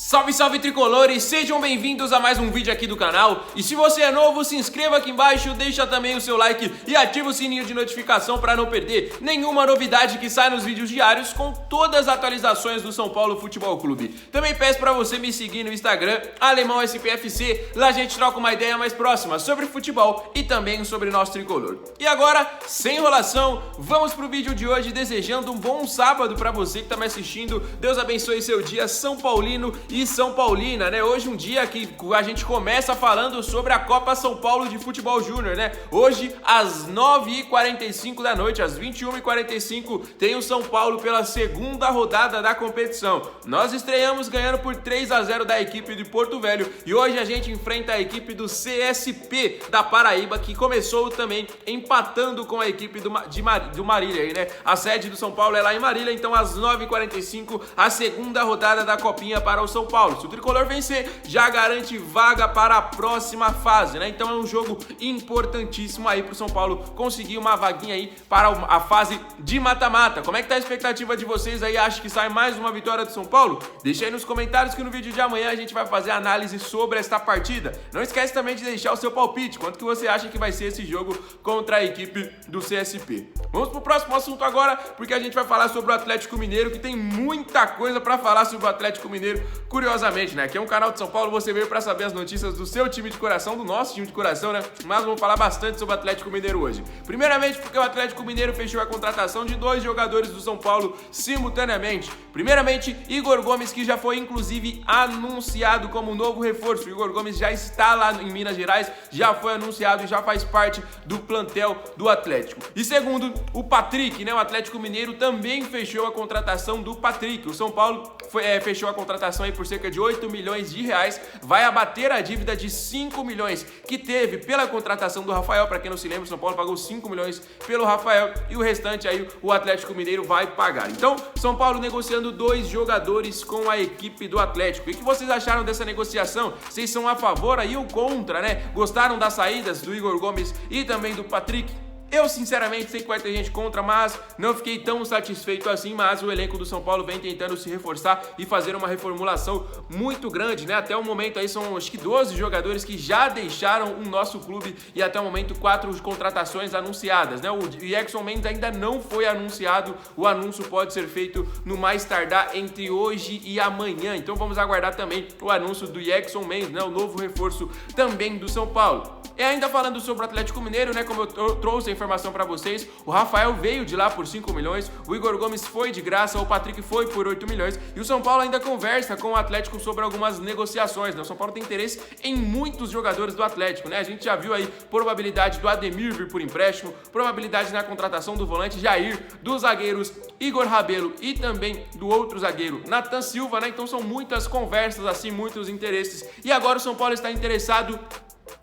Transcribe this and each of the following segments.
Salve, salve tricolores, sejam bem-vindos a mais um vídeo aqui do canal. E se você é novo, se inscreva aqui embaixo, deixa também o seu like e ativa o sininho de notificação para não perder nenhuma novidade que sai nos vídeos diários com todas as atualizações do São Paulo Futebol Clube. Também peço para você me seguir no Instagram, Alemão SPFC, lá a gente troca uma ideia mais próxima sobre futebol e também sobre nosso tricolor. E agora, sem enrolação, vamos pro vídeo de hoje desejando um bom sábado para você que tá me assistindo. Deus abençoe seu dia São Paulino e São Paulina, né? Hoje um dia que a gente começa falando sobre a Copa São Paulo de Futebol Júnior, né? Hoje, às 9h45 da noite, às 21h45, tem o São Paulo pela segunda rodada da competição. Nós estreamos ganhando por 3-0 da equipe de Porto Velho e hoje a gente enfrenta a equipe do CSP da Paraíba, que começou também empatando com a equipe do Marília, aí, né? A sede do São Paulo é lá em Marília, então às 9h45, a segunda rodada da Copinha para o São Paulo. Se o tricolor vencer, já garante vaga para a próxima fase, né? Então é um jogo importantíssimo aí pro São Paulo conseguir uma vaguinha aí para a fase de mata-mata. Como é que tá a expectativa de vocês aí? Acha que sai mais uma vitória do São Paulo? Deixa aí nos comentários que no vídeo de amanhã a gente vai fazer análise sobre esta partida. Não esquece também de deixar o seu palpite. Quanto que você acha que vai ser esse jogo contra a equipe do CSP? Vamos pro próximo assunto agora, porque a gente vai falar sobre o Atlético Mineiro, que tem muita coisa para falar sobre o Atlético Mineiro. Curiosamente, né? Aqui é um canal de São Paulo, você veio para saber as notícias do seu time de coração, do nosso time de coração, né? Mas vamos falar bastante sobre o Atlético Mineiro hoje. Primeiramente, porque o Atlético Mineiro fechou a contratação de dois jogadores do São Paulo simultaneamente. Primeiramente, Igor Gomes, que já foi inclusive anunciado como novo reforço. O Igor Gomes já está lá em Minas Gerais, já foi anunciado e já faz parte do plantel do Atlético. E segundo, o Patrick, né? O Atlético Mineiro também fechou a contratação do Patrick. O São Paulo fechou a contratação aí por cerca de 8 milhões de reais, vai abater a dívida de 5 milhões que teve pela contratação do Rafael. Para quem não se lembra, o São Paulo pagou 5 milhões pelo Rafael e o restante aí o Atlético Mineiro vai pagar. Então, São Paulo negociando dois jogadores com a equipe do Atlético. E o que vocês acharam dessa negociação? Vocês são a favor aí ou contra, né? Gostaram das saídas do Igor Gomes e também do Patrick? Eu, sinceramente, sei que vai ter gente contra, mas não fiquei tão satisfeito assim. Mas o elenco do São Paulo vem tentando se reforçar e fazer uma reformulação muito grande, né? Até o momento aí são, acho que 12 jogadores que já deixaram o nosso clube e até o momento 4 contratações anunciadas, né? O Jackson Mendes ainda não foi anunciado, o anúncio pode ser feito no mais tardar entre hoje e amanhã. Então vamos aguardar também o anúncio do Jackson Mendes, né? O novo reforço também do São Paulo. E ainda falando sobre o Atlético Mineiro, né? Como eu trouxe a informação para vocês, o Rafael veio de lá por 5 milhões, o Igor Gomes foi de graça, o Patrick foi por 8 milhões e o São Paulo ainda conversa com o Atlético sobre algumas negociações, né? O São Paulo tem interesse em muitos jogadores do Atlético, né? A gente já viu aí probabilidade do Ademir vir por empréstimo, probabilidade na contratação do volante Jair, dos zagueiros Igor Rabelo e também do outro zagueiro Nathan Silva, né? Então são muitas conversas assim, muitos interesses. E agora o São Paulo está interessado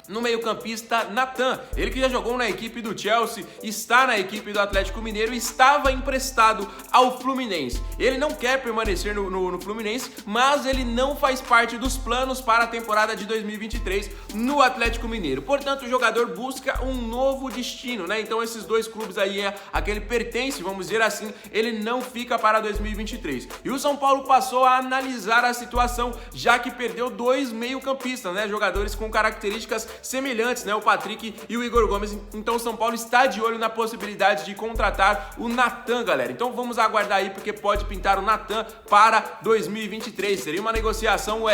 no meio-campista Nathan, ele que já jogou na equipe do Chelsea, está na equipe do Atlético Mineiro e estava emprestado ao Fluminense. Ele não quer permanecer no Fluminense, mas ele não faz parte dos planos para a temporada de 2023 no Atlético Mineiro. Portanto, o jogador busca um novo destino, né? Então esses dois clubes aí aquele pertence, vamos dizer assim, ele não fica para 2023. E o São Paulo passou a analisar a situação, já que perdeu dois meio-campistas, né? Jogadores com características semelhantes, né? O Patrick e o Igor Gomes. Então o São Paulo está de olho na possibilidade de contratar o Nathan, galera. Então vamos aguardar aí, porque pode pintar o Nathan para 2023. Seria uma negociação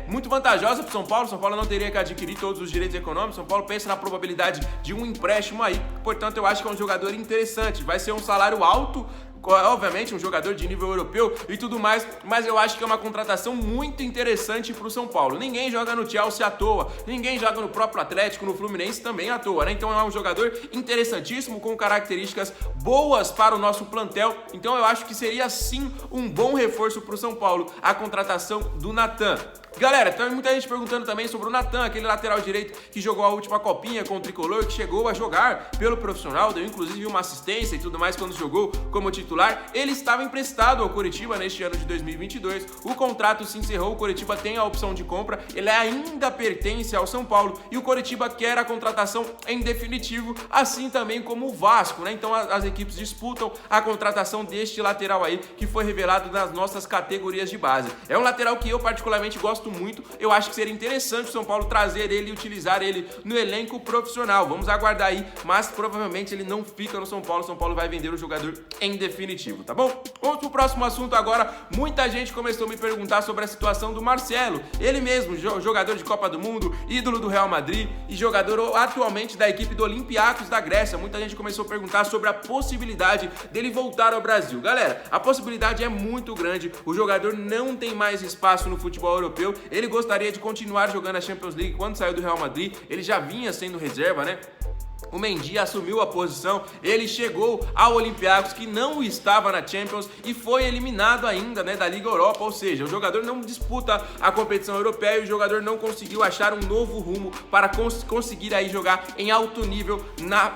muito vantajosa para o São Paulo. São Paulo não teria que adquirir todos os direitos econômicos. São Paulo pensa na probabilidade de um empréstimo aí. Portanto, eu acho que é um jogador interessante. Vai ser um salário alto, obviamente um jogador de nível europeu e tudo mais, mas eu acho que é uma contratação muito interessante para o São Paulo. Ninguém joga no Chelsea à toa, ninguém joga no próprio Atlético, no Fluminense também à toa, né? Então é um jogador interessantíssimo, com características boas para o nosso plantel. Então eu acho que seria sim um bom reforço para o São Paulo a contratação do Nathan. Galera, tem muita gente perguntando também sobre o Natan, aquele lateral direito que jogou a última copinha com o Tricolor, que chegou a jogar pelo profissional, deu inclusive uma assistência e tudo mais quando jogou como titular. Ele estava emprestado ao Coritiba neste ano de 2022, o contrato se encerrou, o Coritiba tem a opção de compra, ele ainda pertence ao São Paulo e o Coritiba quer a contratação em definitivo, assim também como o Vasco, né? Então as equipes disputam a contratação deste lateral aí, que foi revelado nas nossas categorias de base. É um lateral que eu particularmente gosto muito, eu acho que seria interessante o São Paulo trazer ele e utilizar ele no elenco profissional. Vamos aguardar aí, mas provavelmente ele não fica no São Paulo. O São Paulo vai vender o jogador em definitivo, tá bom? Vamos pro próximo assunto agora. Muita gente começou a me perguntar sobre a situação do Marcelo. Ele mesmo, jogador de Copa do Mundo, ídolo do Real Madrid e jogador atualmente da equipe do Olympiacos da Grécia. Muita gente começou a perguntar sobre a possibilidade dele voltar ao Brasil. Galera, a possibilidade é muito grande. O jogador não tem mais espaço no futebol europeu. Ele gostaria de continuar jogando a Champions League quando saiu do Real Madrid. Ele já vinha sendo reserva, né? O Mendy assumiu a posição, ele chegou ao Olympiacos, que não estava na Champions e foi eliminado ainda, né, da Liga Europa, ou seja, o jogador não disputa a competição europeia e o jogador não conseguiu achar um novo rumo para conseguir aí jogar em alto nível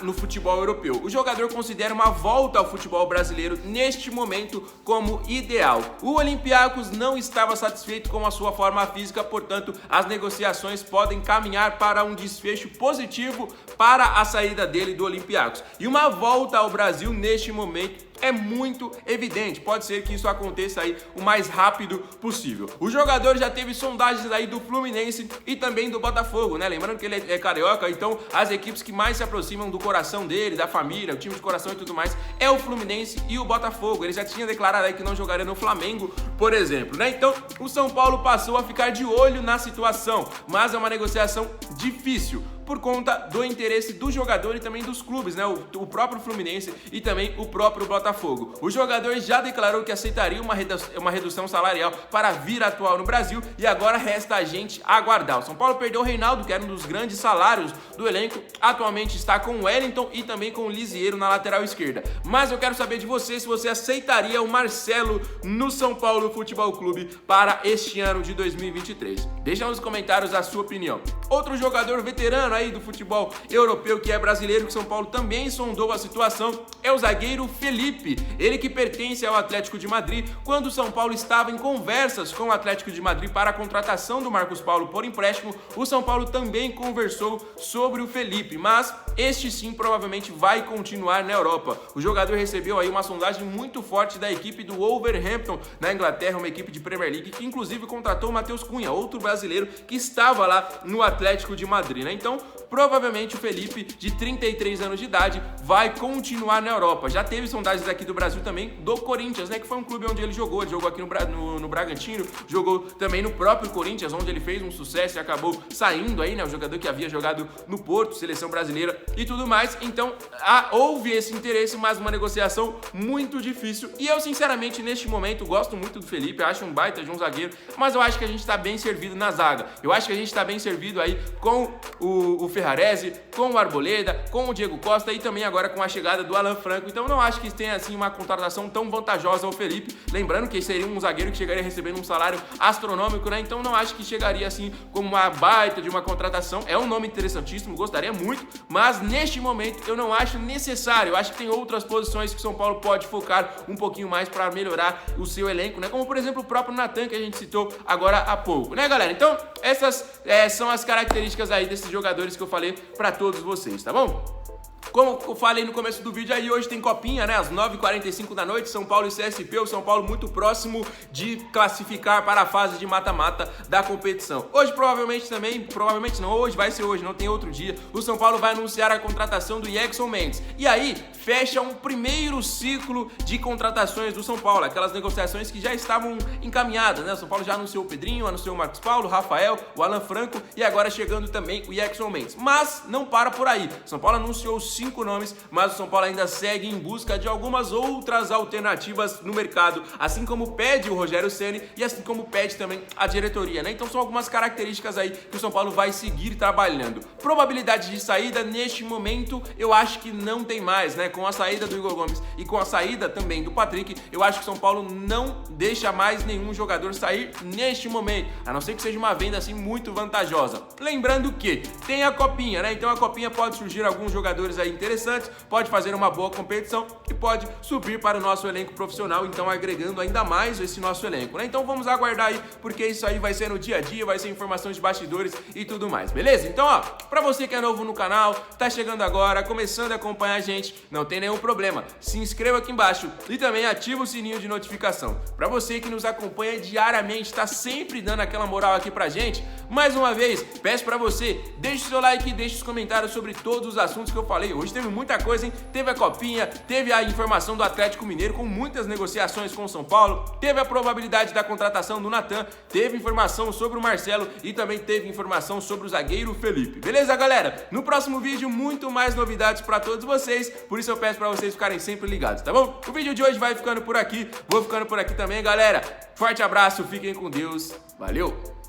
no futebol europeu. O jogador considera uma volta ao futebol brasileiro neste momento como ideal. O Olympiacos não estava satisfeito com a sua forma física, portanto, as negociações podem caminhar para um desfecho positivo para a saída dele do Olympiacos. E uma volta ao Brasil neste momento é muito evidente, pode ser que isso aconteça aí o mais rápido possível. O jogador já teve sondagens aí do Fluminense e também do Botafogo, né? Lembrando que ele é carioca, então as equipes que mais se aproximam do coração dele, da família, o time de coração e tudo mais, é o Fluminense e o Botafogo. Ele já tinha declarado aí que não jogaria no Flamengo, por exemplo, né? Então o São Paulo passou a ficar de olho na situação, mas é uma negociação difícil por conta do interesse do jogador e também dos clubes, né? O próprio Fluminense e também o próprio Botafogo. O jogador já declarou que aceitaria uma redução salarial para vir atuar no Brasil e agora resta a gente aguardar. O São Paulo perdeu o Reinaldo, que era um dos grandes salários do elenco, atualmente está com o Wellington e também com o Lisieiro na lateral esquerda. Mas eu quero saber de você se você aceitaria o Marcelo no São Paulo Futebol Clube para este ano de 2023. Deixa nos comentários a sua opinião. Outro jogador veterano aí do futebol europeu que é brasileiro, que São Paulo também sondou a situação, é o zagueiro Felipe, ele que pertence ao Atlético de Madrid. Quando o São Paulo estava em conversas com o Atlético de Madrid para a contratação do Marcos Paulo por empréstimo, o São Paulo também conversou sobre o Felipe, mas este sim provavelmente vai continuar na Europa. O jogador recebeu aí uma sondagem muito forte da equipe do Wolverhampton na Inglaterra, uma equipe de Premier League que inclusive contratou o Matheus Cunha, outro brasileiro que estava lá no Atlético de Madrid, né? Então, provavelmente o Felipe, de 33 anos de idade, vai continuar na Europa. Já teve sondagens aqui do Brasil também, do Corinthians, né? Que foi um clube onde ele jogou aqui no Bragantino, jogou também no próprio Corinthians, onde ele fez um sucesso e acabou saindo aí, né? O jogador que havia jogado no Porto, seleção brasileira e tudo mais. Então, houve esse interesse, mas uma negociação muito difícil. E eu, sinceramente, neste momento, gosto muito do Felipe, acho um baita de um zagueiro, mas eu acho que a gente tá bem servido na zaga. Eu acho que a gente tá bem servido aí com o Ferrarese, com o Arboleda, com o Diego Costa e também agora com a chegada do Alan Franco. Então não acho que tenha assim uma contratação tão vantajosa ao Felipe, lembrando que seria um zagueiro que chegaria recebendo um salário astronômico, né? Então não acho que chegaria assim como uma baita de uma contratação. É um nome interessantíssimo, gostaria muito, mas neste momento eu não acho necessário. Eu acho que tem outras posições que o São Paulo pode focar um pouquinho mais para melhorar o seu elenco, né? Como por exemplo o próprio Natan, que a gente citou agora há pouco, né, galera? Então essas são as características aí desses jogadores que eu falei para todos vocês, tá bom? Como eu falei no começo do vídeo aí, hoje tem copinha, né? Às 9h45 da noite, São Paulo e CSP. O São Paulo muito próximo de classificar para a fase de mata-mata da competição. Hoje provavelmente não, hoje vai ser hoje, não tem outro dia. O São Paulo vai anunciar a contratação do Jackson Mendes. E aí, fecha um primeiro ciclo de contratações do São Paulo. Aquelas negociações que já estavam encaminhadas, né? O São Paulo já anunciou o Pedrinho, anunciou o Marcos Paulo, o Rafael, o Alan Franco e agora chegando também o Jackson Mendes. Mas não para por aí. São Paulo anunciou 5 5 nomes, mas o São Paulo ainda segue em busca de algumas outras alternativas no mercado, assim como pede o Rogério Ceni e assim como pede também a diretoria, né? Então são algumas características aí que o São Paulo vai seguir trabalhando. Probabilidade de saída neste momento eu acho que não tem mais, né? Com a saída do Igor Gomes e com a saída também do Patrick, eu acho que o São Paulo não deixa mais nenhum jogador sair neste momento, a não ser que seja uma venda assim muito vantajosa. Lembrando que tem a Copinha, né? Então a Copinha pode surgir alguns jogadores aí interessantes, pode fazer uma boa competição e pode subir para o nosso elenco profissional, então agregando ainda mais esse nosso elenco, né? Então vamos aguardar aí, porque isso aí vai ser no dia a dia, vai ser informações de bastidores e tudo mais, beleza? Então, ó, pra você que é novo no canal, tá chegando agora, começando a acompanhar a gente, não tem nenhum problema, se inscreva aqui embaixo e também ativa o sininho de notificação. Pra você que nos acompanha diariamente, tá sempre dando aquela moral aqui pra gente, mais uma vez, peço pra você, deixe o seu like e deixe os comentários sobre todos os assuntos que eu falei. Hoje teve muita coisa, hein? Teve a Copinha, teve a informação do Atlético Mineiro com muitas negociações com o São Paulo, teve a probabilidade da contratação do Natan, teve informação sobre o Marcelo e também teve informação sobre o zagueiro Felipe. Beleza, galera? No próximo vídeo, muito mais novidades pra todos vocês, por isso eu peço pra vocês ficarem sempre ligados, tá bom? O vídeo de hoje vai ficando por aqui, vou ficando por aqui também, galera. Forte abraço, fiquem com Deus, valeu!